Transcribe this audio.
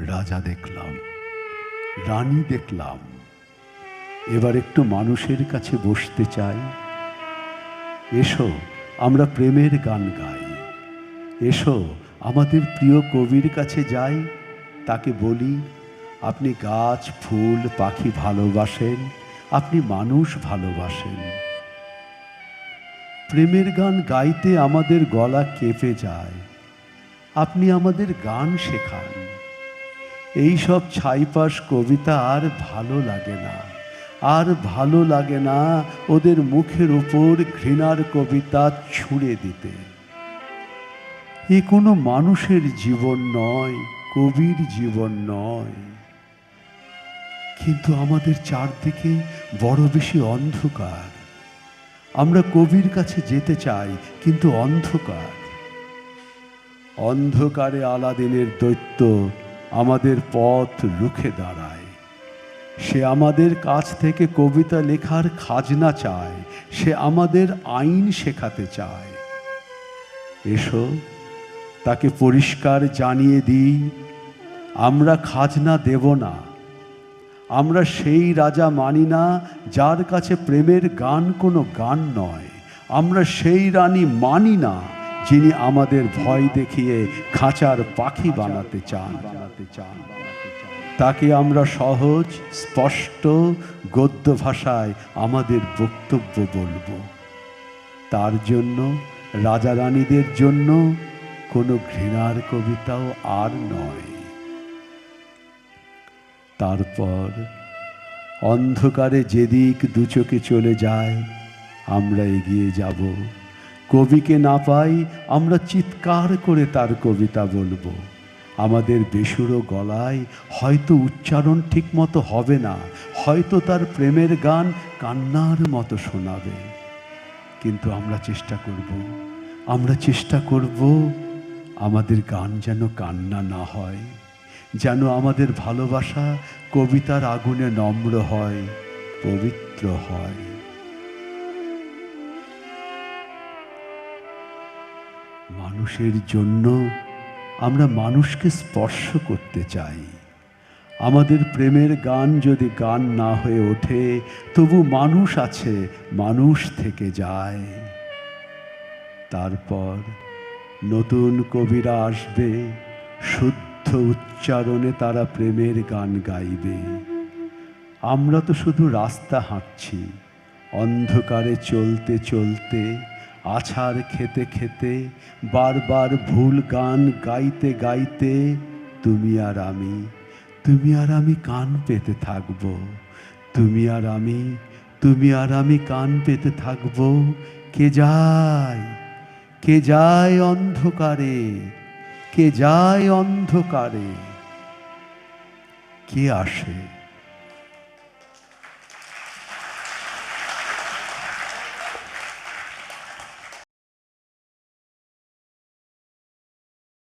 রাজা দেখলাম, রানী দেখলাম, এবার একটু মানুষের কাছে বসতে চাই। এসো আমরা প্রেমের গান গাই, এসো আমাদের প্রিয় কবির কাছে যাই। তাকে বলি, আপনি গাছ ফুল পাখি ভালোবাসেন, আপনি মানুষ ভালোবাসেন। প্রেমের গান গাইতে আমাদের গলা কেঁপে যায়, আপনি আমাদের গান শেখান। এই সব ছাইপাশ কবিতা আর ভালো লাগে না, আর ভালো লাগে না ওদের মুখের উপর ঘৃণার কবিতা ছুঁড়ে দিতে। এ কোনো মানুষের জীবন নয়, কবির জীবন নয়। কিন্তু আমাদের চারদিকে বড় বেশি অন্ধকার। আমরা কবির কাছে যেতে চাই, কিন্তু অন্ধকার। অন্ধকারে আলাদিনের দৈত্য আমাদের পথ রুখে দাঁড়ায়। সে আমাদের কাছ থেকে কবিতা লেখার খাজনা চায়, সে আমাদের আইন শেখাতে চায়। এসো তাকে পরিষ্কার জানিয়ে দিই, আমরা খাজনা দেব না। আমরা সেই রাজা মানি না যার কাছে প্রেমের গান কোনো গান নয়। আমরা সেই রানী মানি না যিনি আমাদের ভয় দেখিয়ে খাঁচার পাখি বানাতে চান। তাকে আমরা সহজ স্পষ্ট গদ্য ভাষায় আমাদের বক্তব্য বলবো। তার জন্য, রাজা রানীদের জন্য কোনো ঘৃণার কবিতাও আর নয়। তারপর অন্ধকারে যেদিক দুচোখে চলে যায়, আমরা এগিয়ে যাব। কবিকে না পাই, আমরা চিৎকার করে তার কবিতা বলবো। আমাদের বেসুরো গলায় হয়তো উচ্চারণ ঠিক মতো হবে না, হয়তো তার প্রেমের গান কান্নার মতো শোনাবে। কিন্তু আমরা চেষ্টা করব, আমরা চেষ্টা করব আমাদের গান যেন কান্না না হয়, যেন আমাদের ভালোবাসা কবিতার আগুনে নম্র হয়, পবিত্র হয়। মানুষের জন্য আমরা মানুষকে স্পর্শ করতে চাই। আমাদের প্রেমের গান যদি গান না হয়ে ওঠে, তবু মানুষ আছে, মানুষ থেকে যায়। তারপর নতুন কবিরা আসবে, শুদ্ধ উচ্চারণে তারা প্রেমের গান গাইবে। আমরা তো শুধু রাস্তা হাঁটছি, অন্ধকারে চলতে চলতে, আছাড় খেতে খেতে, বারবার ভুল গান গাইতে গাইতে, তুমি আর আমি, তুমি আর আমি কান পেতে থাকব। তুমি আর আমি, তুমি আর আমি কান পেতে থাকব। কে যায়, কে যায় অন্ধকারে, কে যায় অন্ধকারে, কে আসে।